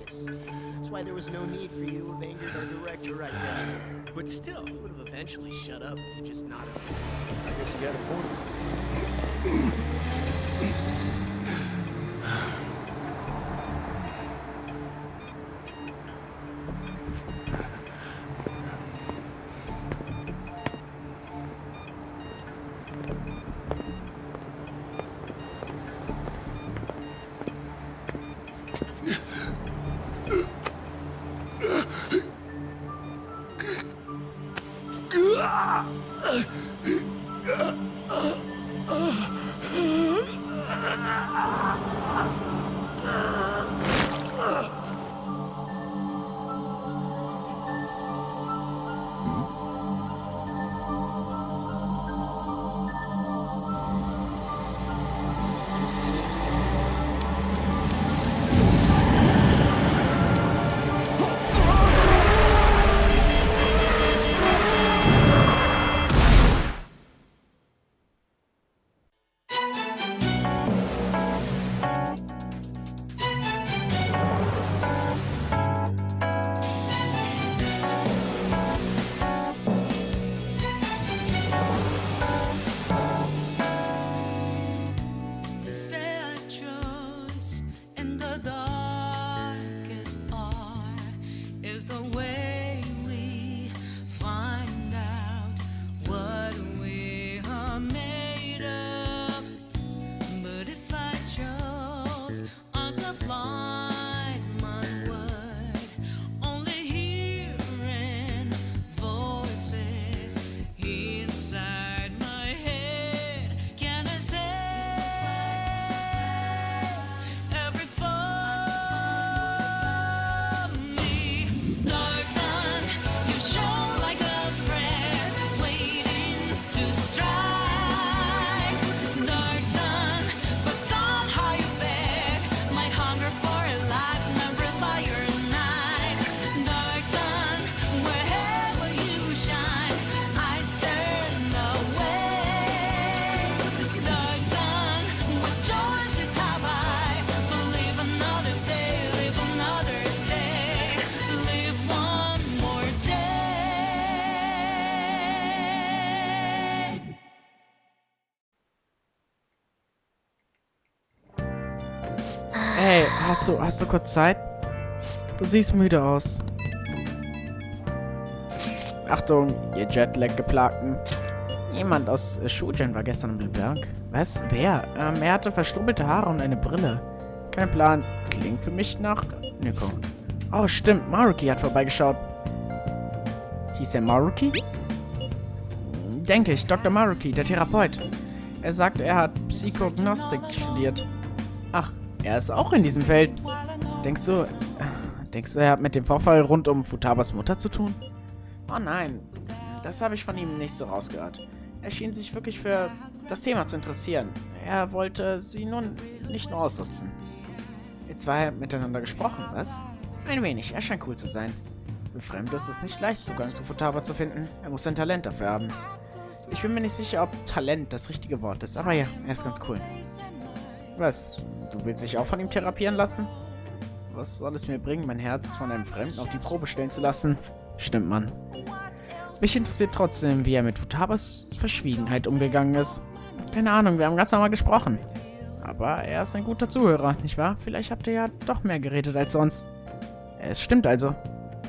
obvious. That's why there was no need for you to have angered our director right then. But still, he would have eventually shut up if you just nodded. I guess you got a point. Hey, hast du kurz Zeit? Du siehst müde aus. Achtung, ihr Jetlag-Geplagten. Jemand aus Shujen war gestern am Berg. Was? Wer? Er hatte verstrubbelte Haare und eine Brille. Kein Plan. Klingt für mich nach Nico. Oh, stimmt. Maruki hat vorbeigeschaut. Hieß er Maruki? Denke ich. Dr. Maruki, der Therapeut. Er sagt, er hat Psychognostik studiert. Ach, er ist auch in diesem Feld. Denkst du, er hat mit dem Vorfall rund um Futabas Mutter zu tun? Oh nein, das habe ich von ihm nicht so rausgehört. Er schien sich wirklich für das Thema zu interessieren. Er wollte sie nun nicht nur ausnutzen. Ihr zwei habt miteinander gesprochen, was? Ein wenig, er scheint cool zu sein. Für Fremde ist es nicht leicht, Zugang zu Futaba zu finden. Er muss ein Talent dafür haben. Ich bin mir nicht sicher, ob Talent das richtige Wort ist, aber ja, er ist ganz cool. Was? Du willst dich auch von ihm therapieren lassen? Was soll es mir bringen, mein Herz von einem Fremden auf die Probe stellen zu lassen? Stimmt, Mann. Mich interessiert trotzdem, wie er mit Futabas Verschwiegenheit umgegangen ist. Keine Ahnung, wir haben ganz normal gesprochen. Aber er ist ein guter Zuhörer, nicht wahr? Vielleicht habt ihr ja doch mehr geredet als sonst. Es stimmt also.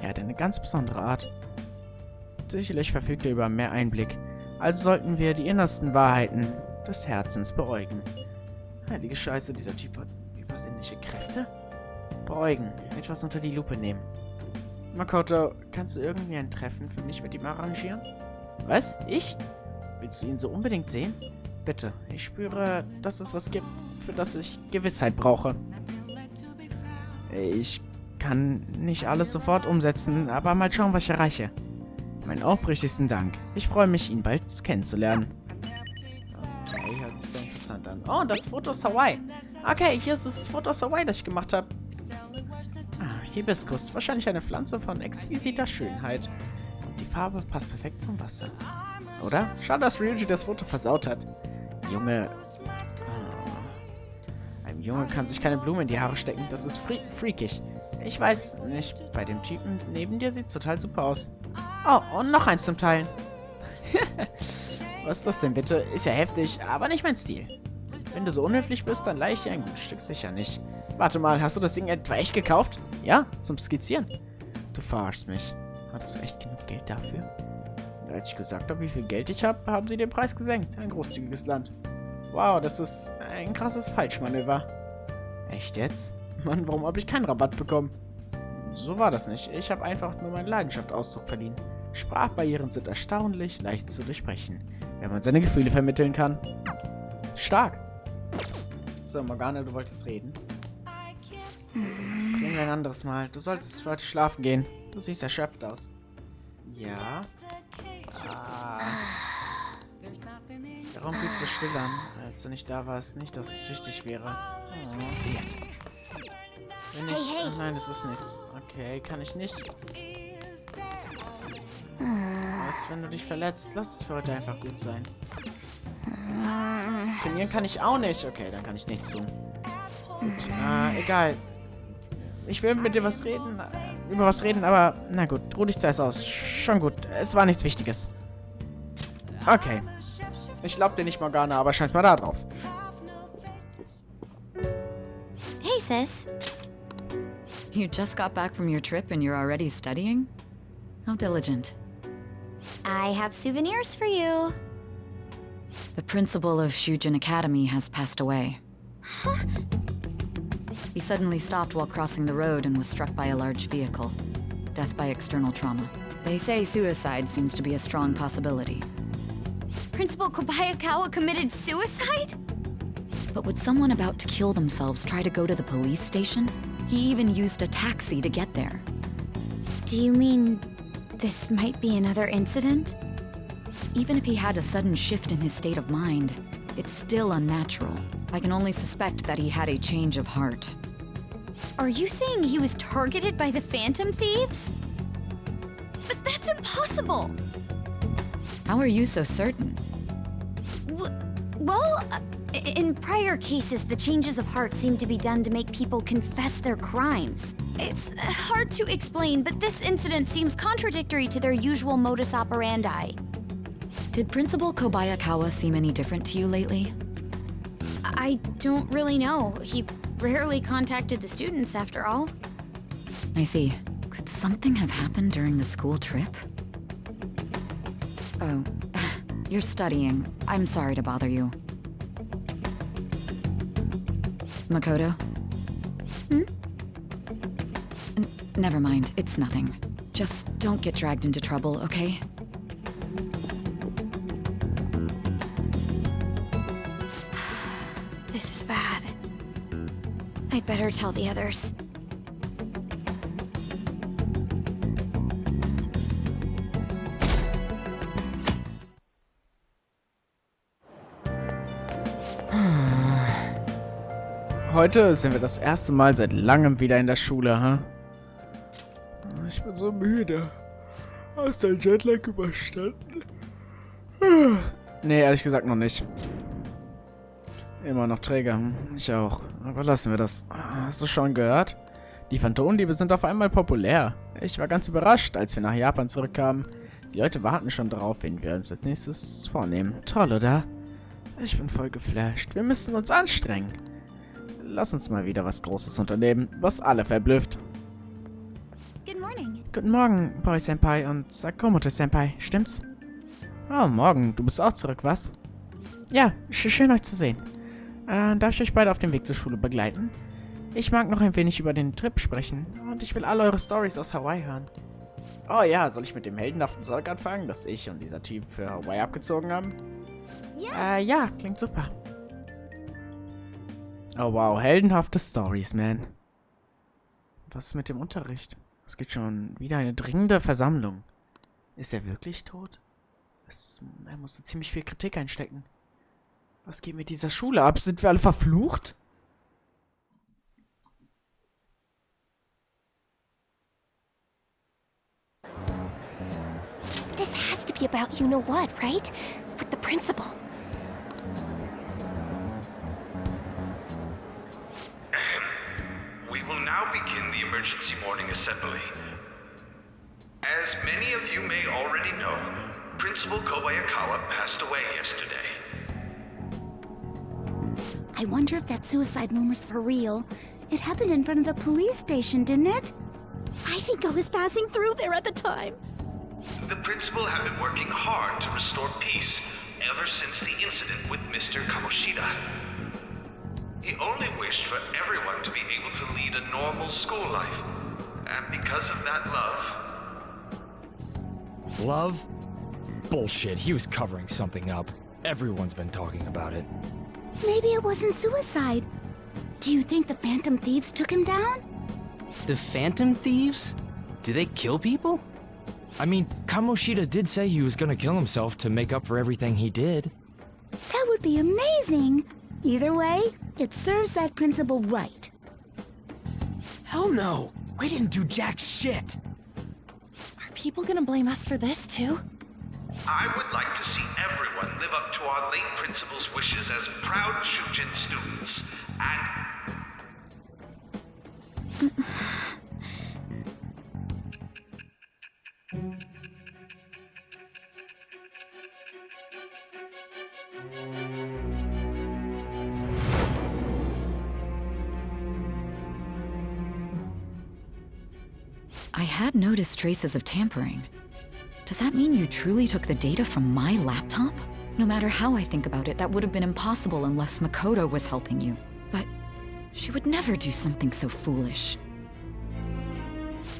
Er hat eine ganz besondere Art. Sicherlich verfügt er über mehr Einblick. Also sollten wir die innersten Wahrheiten des Herzens beäugen. Heilige Scheiße, dieser Typ hat übersinnliche Kräfte. Beäugen, etwas unter die Lupe nehmen. Makoto, kannst du irgendwie ein Treffen für mich mit ihm arrangieren? Was? Ich? Willst du ihn so unbedingt sehen? Bitte, ich spüre, dass es was gibt, für das ich Gewissheit brauche. Ich kann nicht alles sofort umsetzen, aber mal schauen, was ich erreiche. Meinen aufrichtigsten Dank. Ich freue mich, ihn bald kennenzulernen. Okay, hört sich sehr interessant an. Oh, das Foto aus Hawaii. Okay, hier ist das Foto aus Hawaii, das ich gemacht habe. Hibiskus. Wahrscheinlich eine Pflanze von exquisiter Schönheit. Und die Farbe passt perfekt zum Wasser. Oder? Schade, dass Ryuji das Foto versaut hat. Junge. Einem Junge kann sich keine Blume in die Haare stecken. Das ist freakig. Ich weiß nicht, bei dem Typen neben dir sieht's total super aus. Oh, und noch eins zum Teilen. Was ist das denn bitte? Ist ja heftig, aber nicht mein Stil. Wenn du so unhöflich bist, dann leih ich dir ein gutes Stück sicher nicht. Warte mal, hast du das Ding etwa echt gekauft? Ja, zum Skizzieren. Du verarschst mich. Hattest du echt genug Geld dafür? Als ich gesagt habe, wie viel Geld ich habe, haben sie den Preis gesenkt. Ein großzügiges Land. Wow, das ist ein krasses Falschmanöver. Echt jetzt? Mann, warum habe ich keinen Rabatt bekommen? So war das nicht. Ich habe einfach nur meiner Leidenschaft Ausdruck verliehen. Sprachbarrieren sind erstaunlich leicht zu durchbrechen, wenn man seine Gefühle vermitteln kann. Stark. So, Morgana, du wolltest reden. Reden wir ein anderes Mal. Du solltest heute schlafen gehen. Du siehst erschöpft aus. Ja. Warum fühlst du still an, als du nicht da warst? Nicht, dass es wichtig wäre. Passiert. Wenn ich... Hey. Oh nein, es ist nichts. Okay, kann ich nicht. Was, wenn du dich verletzt? Lass es für heute einfach gut sein. Trainieren kann ich auch nicht. Okay, dann kann ich nichts tun. Gut, egal. Ich will mit dir über was reden, aber na gut, ruh dich zuerst aus. Schon gut, es war nichts Wichtiges. Okay. Ich glaub dir nicht, Morgana, aber scheiß mal da drauf. Hey, sis. You just got back from your trip and you're already studying? How diligent. I have souvenirs for you. The principal of Shujin Academy has passed away. He suddenly stopped while crossing the road and was struck by a large vehicle. Death by external trauma. They say suicide seems to be a strong possibility. Principal Kobayakawa committed suicide? But would someone about to kill themselves try to go to the police station? He even used a taxi to get there. Do you mean this might be another incident? Even if he had a sudden shift in his state of mind, it's still unnatural. I can only suspect that he had a change of heart. Are you saying he was targeted by the Phantom Thieves? But that's impossible! How are you so certain? Well, in prior cases, the changes of heart seem to be done to make people confess their crimes. It's hard to explain, but this incident seems contradictory to their usual modus operandi. Did Principal Kobayakawa seem any different to you lately? I don't really know. He rarely contacted the students, after all. I see. Could something have happened during the school trip? Oh, you're studying. I'm sorry to bother you. Makoto? Never mind, it's nothing. Just don't get dragged into trouble, okay? This is bad. I'd better tell the others. Heute sind wir das erste Mal seit langem wieder in der Schule, ha? Ich bin so müde. Hast du den Jetlag überstanden? Nee, ehrlich gesagt noch nicht. Immer noch träge. Ich auch. Aber lassen wir das. Hast du schon gehört? Die Phantomdiebe sind auf einmal populär. Ich war ganz überrascht, als wir nach Japan zurückkamen. Die Leute warten schon drauf, wen wir uns als nächstes vornehmen. Toll, oder? Ich bin voll geflasht. Wir müssen uns anstrengen. Lass uns mal wieder was Großes unternehmen, was alle verblüfft. Good morning. Guten Morgen, Boy-Senpai und Sakamoto-Senpai, stimmt's? Oh, morgen. Du bist auch zurück, was? Ja, schön euch zu sehen. Darf ich euch beide auf dem Weg zur Schule begleiten? Ich mag noch ein wenig über den Trip sprechen und ich will alle eure Stories aus Hawaii hören. Oh ja, soll ich mit dem heldenhaften Zeug anfangen, das ich und dieser Typ für Hawaii abgezogen haben? Ja, klingt super. Oh wow, heldenhafte Stories, man. Was ist mit dem Unterricht? Es gibt schon wieder eine dringende Versammlung. Ist er wirklich tot? Er musste ziemlich viel Kritik einstecken. Was geht mit dieser Schule ab? Sind wir alle verflucht? This has to be about you-know-what, right? With the principal. We will now now begin the emergency morning assembly. As many of you may already know, Principal Kobayakawa passed away yesterday. I wonder if that suicide rumor's for real. It happened in front of the police station, didn't it? I think I was passing through there at the time. The principal had been working hard to restore peace ever since the incident with Mr. Kamoshida. He only wished for everyone to be able to lead a normal school life. And because of that love... Love? Bullshit, he was covering something up. Everyone's been talking about it. Maybe it wasn't suicide. Do you think the Phantom Thieves took him down? The Phantom Thieves? Do they kill people? I mean, Kamoshida did say he was gonna kill himself to make up for everything he did. That would be amazing. Either way, it serves that principal right. Hell no! We didn't do jack shit! Are people gonna blame us for this too? I would like to see everyone live up to our late principal's wishes as proud Shujin students, and... I had noticed traces of tampering. Does that mean you truly took the data from my laptop? No matter how I think about it, that would have been impossible unless Makoto was helping you. But she would never do something so foolish.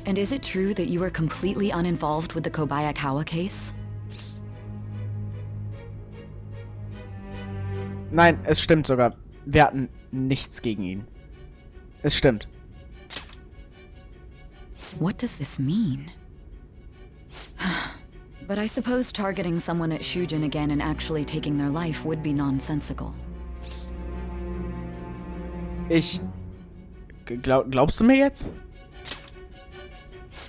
And is it true that you were completely uninvolved with the Kobayakawa case? Nein, es stimmt sogar. Wir hatten nichts gegen ihn. Es stimmt. What does this mean? But I suppose targeting someone at Shujin again and actually taking their life would be nonsensical. Glaubst du mir jetzt?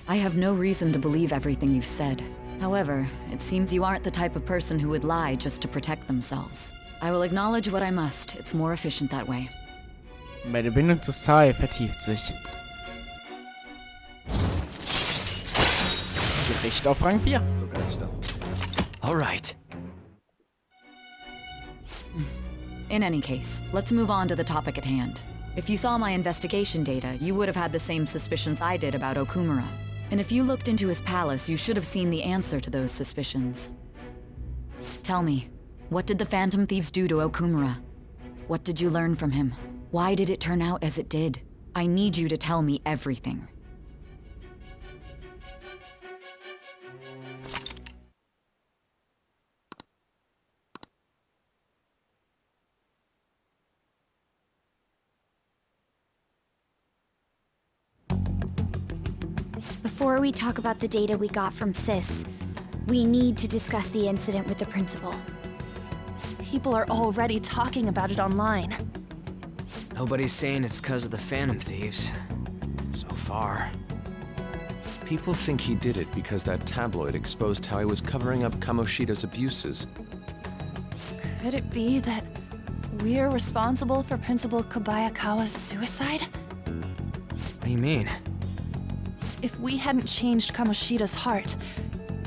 I have no reason to believe everything you've said. However, it seems you aren't the type of person who would lie just to protect themselves. I will acknowledge what I must. It's more efficient that way. Meine Bindung zu Sai vertieft sich. Gericht auf Rang 4. So kann ich das. Alright. In any case, let's move on to the topic at hand. If you saw my investigation data, you would have had the same suspicions I did about Okumura. And if you looked into his palace, you should have seen the answer to those suspicions. Tell me, what did the Phantom Thieves do to Okumura? What did you learn from him? Why did it turn out as it did? I need you to tell me everything. Before we talk about the data we got from Sis, we need to discuss the incident with the principal. People are already talking about it online. Nobody's saying it's because of the Phantom Thieves. So far. People think he did it because that tabloid exposed how he was covering up Kamoshida's abuses. Could it be that we're responsible for Principal Kobayakawa's suicide? What do you mean? If we hadn't changed Kamoshida's heart,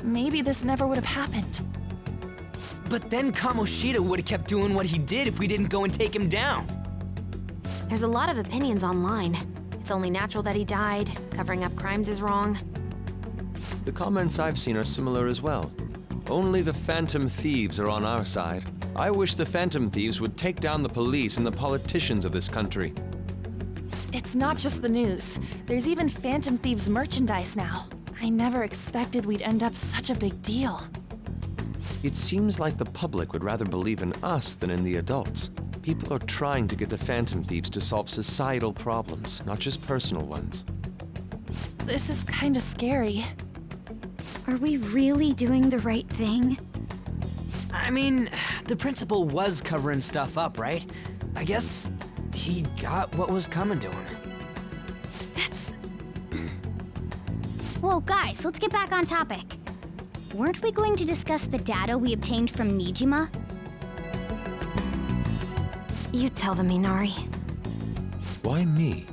maybe this never would have happened. But then Kamoshida would have kept doing what he did if we didn't go and take him down. There's a lot of opinions online. It's only natural that he died. Covering up crimes is wrong. The comments I've seen are similar as well. Only the Phantom Thieves are on our side. I wish the Phantom Thieves would take down the police and the politicians of this country. It's not just the news. There's even Phantom Thieves merchandise now. I never expected we'd end up such a big deal. It seems like the public would rather believe in us than in the adults. People are trying to get the Phantom Thieves to solve societal problems, not just personal ones. This is kinda scary. Are we really doing the right thing? I mean, the principal was covering stuff up, right? I guess he got what was coming to him. That's... Whoa, guys, let's get back on topic. Weren't we going to discuss the data we obtained from Nijima? You tell them, Minari. Why me?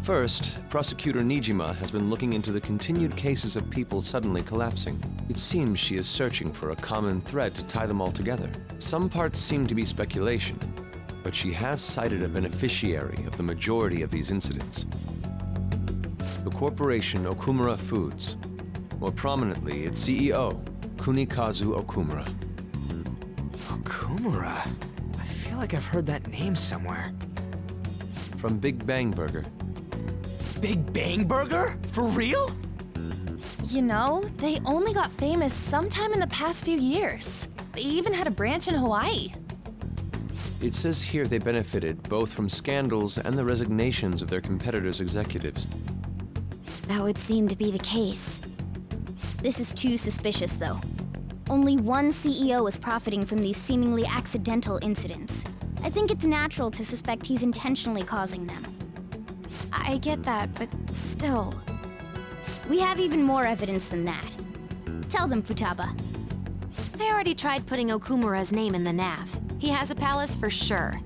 First, Prosecutor Nijima has been looking into the continued cases of people suddenly collapsing. It seems she is searching for a common thread to tie them all together. Some parts seem to be speculation, but she has cited a beneficiary of the majority of these incidents. The corporation Okumura Foods. More prominently, its CEO, Kunikazu Okumura. Okumura? I feel like I've heard that name somewhere. From Big Bang Burger. Big Bang Burger? For real? You know, they only got famous sometime in the past few years. They even had a branch in Hawaii. It says here they benefited both from scandals and the resignations of their competitors' executives. That would seem to be the case. This is too suspicious, though. Only one CEO is profiting from these seemingly accidental incidents. I think it's natural to suspect he's intentionally causing them. I get that, but still. We have even more evidence than that. Tell them, Futaba. They already tried putting Okumura's name in the nav. He has a palace for sure.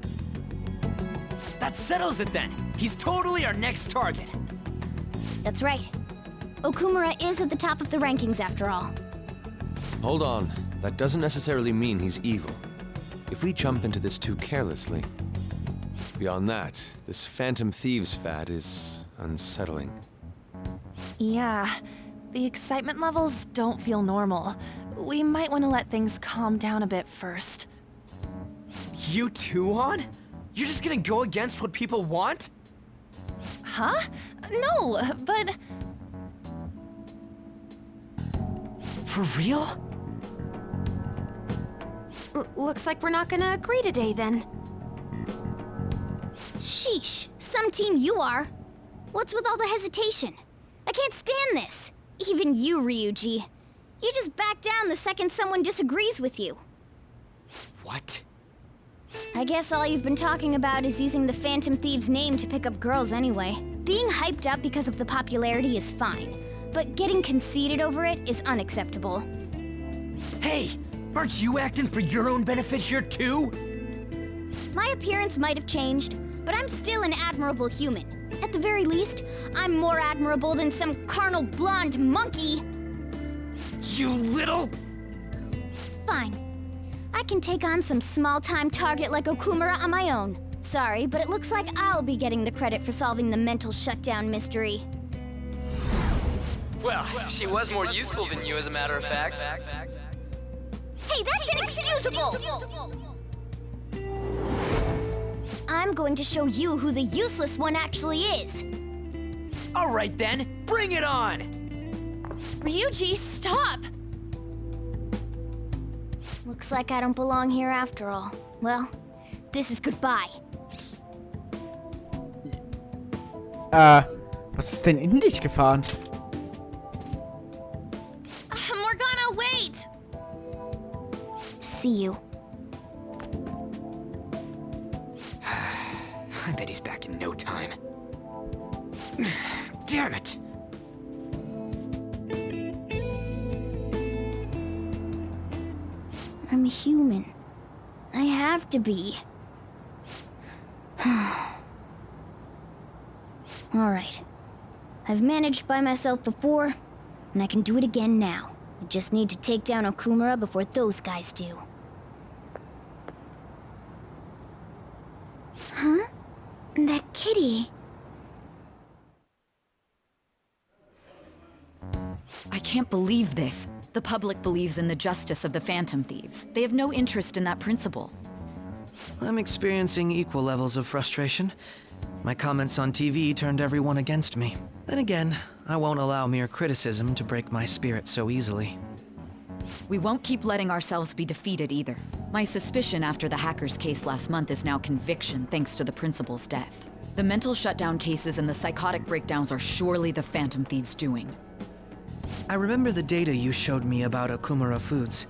That settles it then. He's totally our next target. That's right. Okumura is at the top of the rankings after all. Hold on. That doesn't necessarily mean he's evil. If we jump into this too carelessly. Beyond that, this Phantom Thieves fad is unsettling. Yeah, the excitement levels don't feel normal. We might want to let things calm down a bit first. You too, On? You're just gonna go against what people want? Huh? No, but... For real? Looks like we're not gonna agree today, then. Sheesh, some team you are. What's with all the hesitation? I can't stand this. Even you, Ryuji. You just back down the second someone disagrees with you. What? I guess all you've been talking about is using the Phantom Thieves' name to pick up girls anyway. Being hyped up because of the popularity is fine, but getting conceited over it is unacceptable. Hey, aren't you acting for your own benefit here too? My appearance might have changed, but I'm still an admirable human. At the very least, I'm more admirable than some carnal blonde monkey. You little... Fine. I can take on some small-time target like Okumura on my own. Sorry, but it looks like I'll be getting the credit for solving the mental shutdown mystery. Well, she was more useful than you, as a matter of fact. Hey, that's inexcusable! I'm going to show you who the useless one actually is. All right then, bring it on! Ryuji, stop! Looks like I don't belong here after all. Well, this is goodbye. Was ist denn in dich gefahren? Morgana, wait! See you. I bet he's back in no time. Damn it! I'm human. I have to be. Alright. I've managed by myself before, and I can do it again now. I just need to take down Okumura before those guys do. Huh? That kitty. I can't believe this. The public believes in the justice of the Phantom Thieves. They have no interest in that principle. I'm experiencing equal levels of frustration. My comments on TV turned everyone against me. Then again, I won't allow mere criticism to break my spirit so easily. We won't keep letting ourselves be defeated either. My suspicion after the hacker's case last month is now conviction thanks to the principal's death. The mental shutdown cases and the psychotic breakdowns are surely the Phantom Thieves' doing. I remember the data you showed me about Okumura Foods.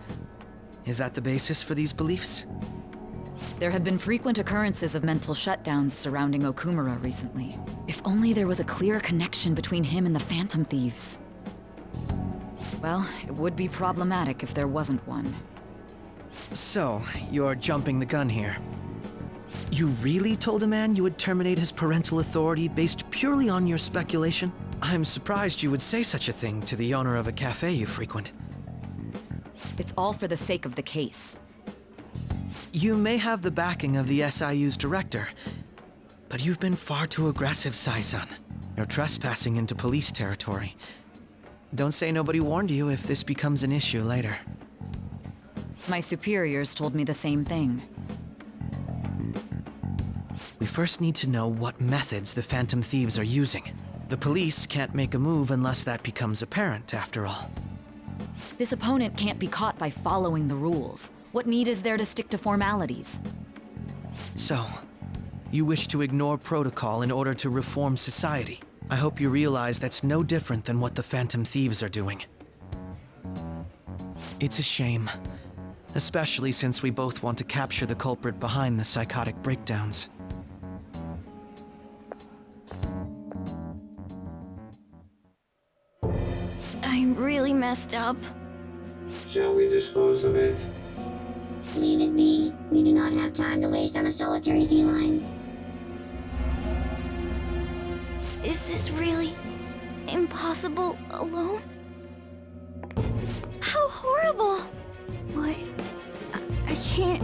Is that the basis for these beliefs? There have been frequent occurrences of mental shutdowns surrounding Okumura recently. If only there was a clear connection between him and the Phantom Thieves. Well, it would be problematic if there wasn't one. So, you're jumping the gun here. You really told a man you would terminate his parental authority based purely on your speculation? I'm surprised you would say such a thing to the owner of a cafe you frequent. It's all for the sake of the case. You may have the backing of the SIU's director, but you've been far too aggressive, Sai-san. You're trespassing into police territory. Don't say nobody warned you if this becomes an issue later. My superiors told me the same thing. We first need to know what methods the Phantom Thieves are using. The police can't make a move unless that becomes apparent, after all. This opponent can't be caught by following the rules. What need is there to stick to formalities? So, you wish to ignore protocol in order to reform society. I hope you realize that's no different than what the Phantom Thieves are doing. It's a shame, especially since we both want to capture the culprit behind the psychotic breakdowns. I'm really messed up. Shall we dispose of it? Leave it be. We do not have time to waste on a solitary feline. Is this really impossible alone? How horrible! What? I can't